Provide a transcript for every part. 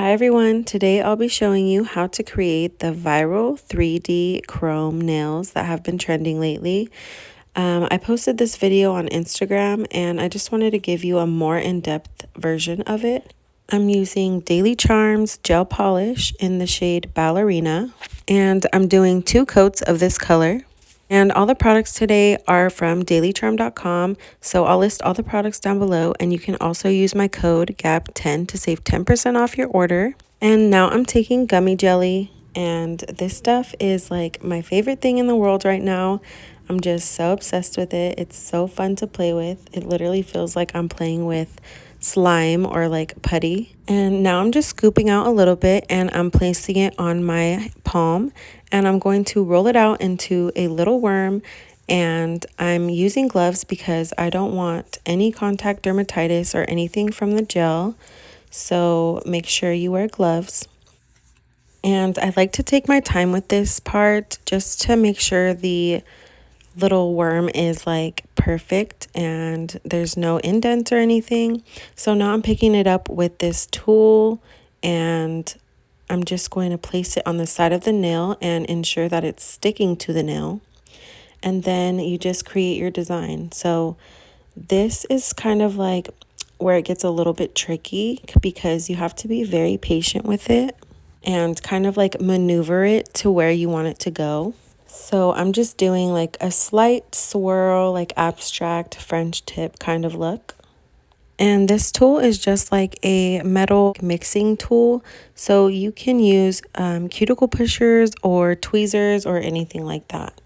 Hi everyone, today I'll be showing you how to create the viral 3D chrome nails that have been trending lately. I posted this video on Instagram and I just wanted to give you a more in-depth version of it. I'm using Daily Charms gel polish in the shade Ballerina, and I'm doing 2 coats of this color. And all the products today are from dailycharm.com, so I'll list all the products down below, and you can also use my code GAP10 to save 10% off your order. And now I'm taking Gummy Gelly, and this stuff is like my favorite thing in the world right now. I'm just so obsessed with it. It's so fun to play with. It literally feels like I'm playing with slime or like putty. And now I'm just scooping out a little bit and I'm placing it on my palm, and I'm going to roll it out into a little worm. And I'm using gloves because I don't want any contact dermatitis or anything from the gel, so make sure you wear gloves. And I like to take my time with this part just to make sure the little worm is like perfect and there's no indent or anything. So now I'm picking it up with this tool, and I'm just going to place it on the side of the nail and ensure that it's sticking to the nail. And then you just create your design. So this is kind of like where it gets a little bit tricky because you have to be very patient with it and kind of like maneuver it to where you want it to go. So I'm just doing like a slight swirl, like abstract French tip kind of look. And this tool is just like a metal mixing tool. So you can use cuticle pushers or tweezers or anything like that.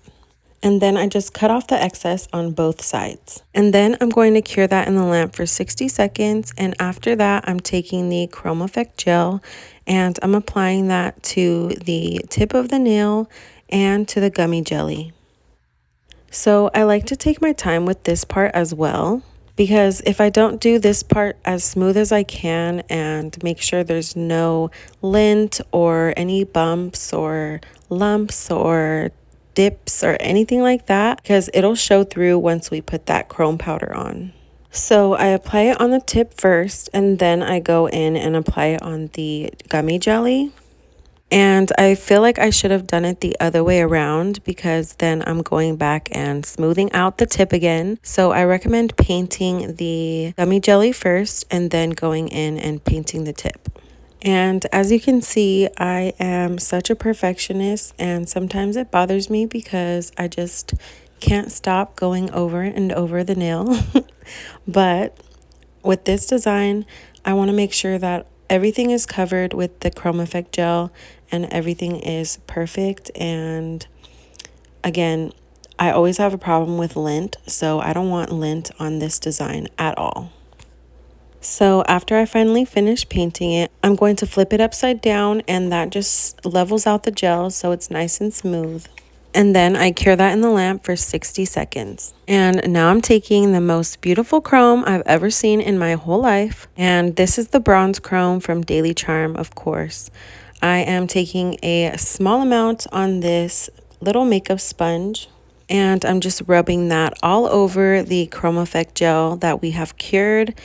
And then I just cut off the excess on both sides. And then I'm going to cure that in the lamp for 60 seconds. And after that, I'm taking the Chrome Effect gel and I'm applying that to the tip of the nail and to the gummy jelly. So I like to take my time with this part as well, because if I don't do this part as smooth as I can and make sure there's no lint or any bumps or lumps or dips or anything like that, because it'll show through once we put that chrome powder on. So I apply it on the tip first, and then I go in and apply it on the gummy jelly. And I feel like I should have done it the other way around, because then I'm going back and smoothing out the tip again. So I recommend painting the gummy jelly first and then going in and painting the tip. And as you can see, I am such a perfectionist, and sometimes it bothers me because I just can't stop going over and over the nail. But with this design, I want to make sure that everything is covered with the Chrome Effect gel and everything is perfect. And again, I always have a problem with lint, so I don't want lint on this design at all. So after I finally finish painting it, I'm going to flip it upside down, and that just levels out the gel so it's nice and smooth. And then I cure that in the lamp for 60 seconds. And now I'm taking the most beautiful chrome I've ever seen in my whole life. And this is the bronze chrome from Daily Charm, of course. I am taking a small amount on this little makeup sponge, and I'm just rubbing that all over the Chrome Effect gel that we have cured,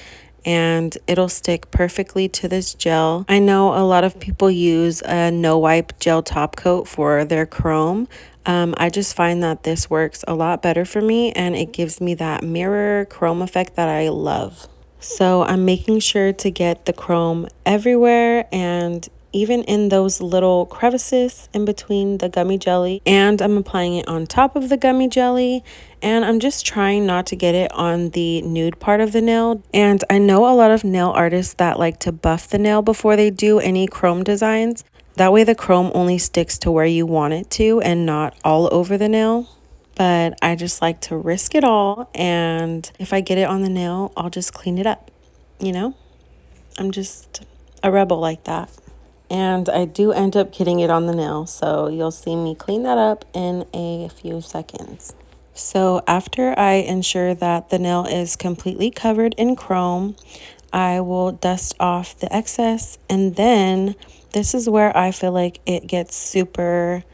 and it'll stick perfectly to this gel. I know a lot of people use a no wipe gel top coat for their chrome. I just find that this works a lot better for me, and it gives me that mirror chrome effect that I love. So I'm making sure to get the chrome everywhere, and even in those little crevices in between the gummy jelly, and I'm applying it on top of the gummy jelly, and I'm just trying not to get it on the nude part of the nail. And I know a lot of nail artists that like to buff the nail before they do any chrome designs. That way the chrome only sticks to where you want it to and not all over the nail. But I just like to risk it all, and if I get it on the nail, I'll just clean it up, you know? I'm just a rebel like that. And I do end up getting it on the nail, so you'll see me clean that up in a few seconds. So after I ensure that the nail is completely covered in chrome, I will dust off the excess, and then this is where I feel like it gets super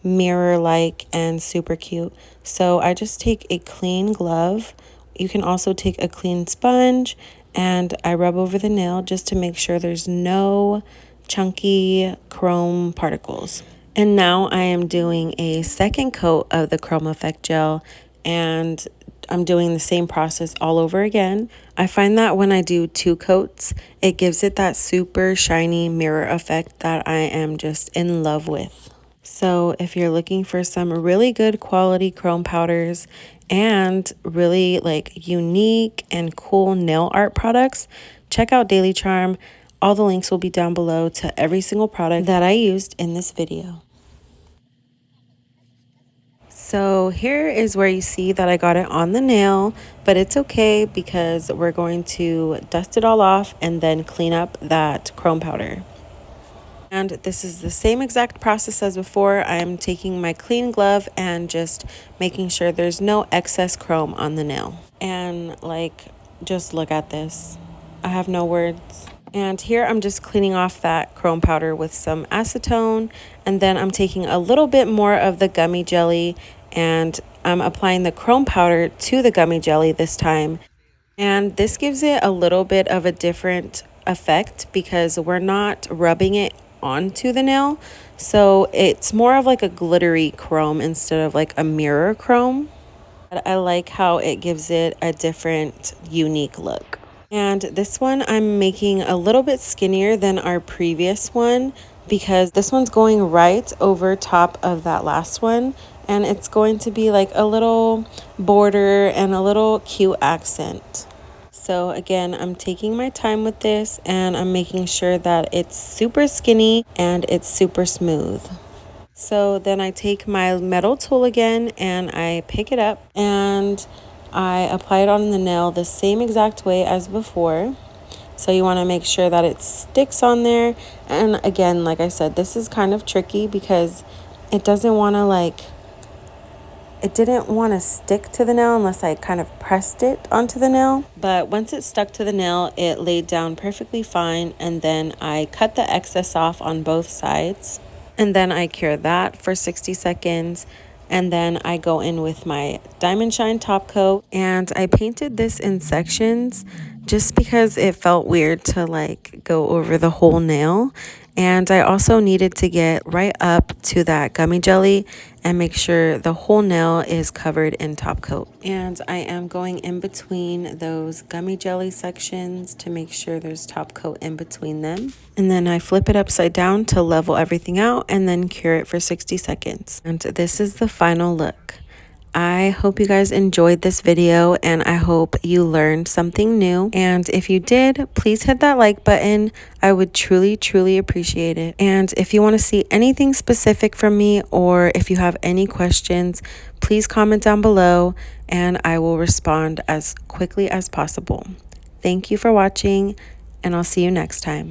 mirror-like and super cute. So I just take a clean glove. You can also take a clean sponge, and I rub over the nail just to make sure there's no chunky chrome particles. And now I am doing a second coat of the Chrome Effect gel, and I'm doing the same process all over again. I find that when I do 2 coats, it gives it that super shiny mirror effect that I am just in love with. So if you're looking for some really good quality chrome powders and really like unique and cool nail art products, check out Daily Charme. All the links will be down below to every single product that I used in this video. So here is where you see that I got it on the nail, but it's okay because we're going to dust it all off and then clean up that chrome powder. And this is the same exact process as before. I'm taking my clean glove and just making sure there's no excess chrome on the nail. And like, just look at this. I have no words. And here I'm just cleaning off that chrome powder with some acetone. And then I'm taking a little bit more of the gummy jelly and I'm applying the chrome powder to the gummy jelly this time. And this gives it a little bit of a different effect because we're not rubbing it onto the nail. So it's more of like a glittery chrome instead of like a mirror chrome. But I like how it gives it a different, unique look. And this one I'm making a little bit skinnier than our previous one because this one's going right over top of that last one. And it's going to be like a little border and a little cute accent. So again, I'm taking my time with this and I'm making sure that it's super skinny and it's super smooth. So then I take my metal tool again and I pick it up and I apply it on the nail the same exact way as before. So you want to make sure that it sticks on there. And again, like I said, this is kind of tricky because it doesn't want to it didn't want to stick to the nail unless I kind of pressed it onto the nail. But once it stuck to the nail, it laid down perfectly fine. And then I cut the excess off on both sides. And then I cure that for 60 seconds. And then I go in with my Diamond Shine top coat. And I painted this in sections just because it felt weird to go over the whole nail. And I also needed to get right up to that gummy jelly and make sure the whole nail is covered in top coat. And I am going in between those gummy jelly sections to make sure there's top coat in between them. And then I flip it upside down to level everything out and then cure it for 60 seconds. And this is the final look. I hope you guys enjoyed this video and I hope you learned something new. And if you did, please hit that like button. I would truly, truly appreciate it. And if you want to see anything specific from me or if you have any questions, please comment down below and I will respond as quickly as possible. Thank you for watching and I'll see you next time.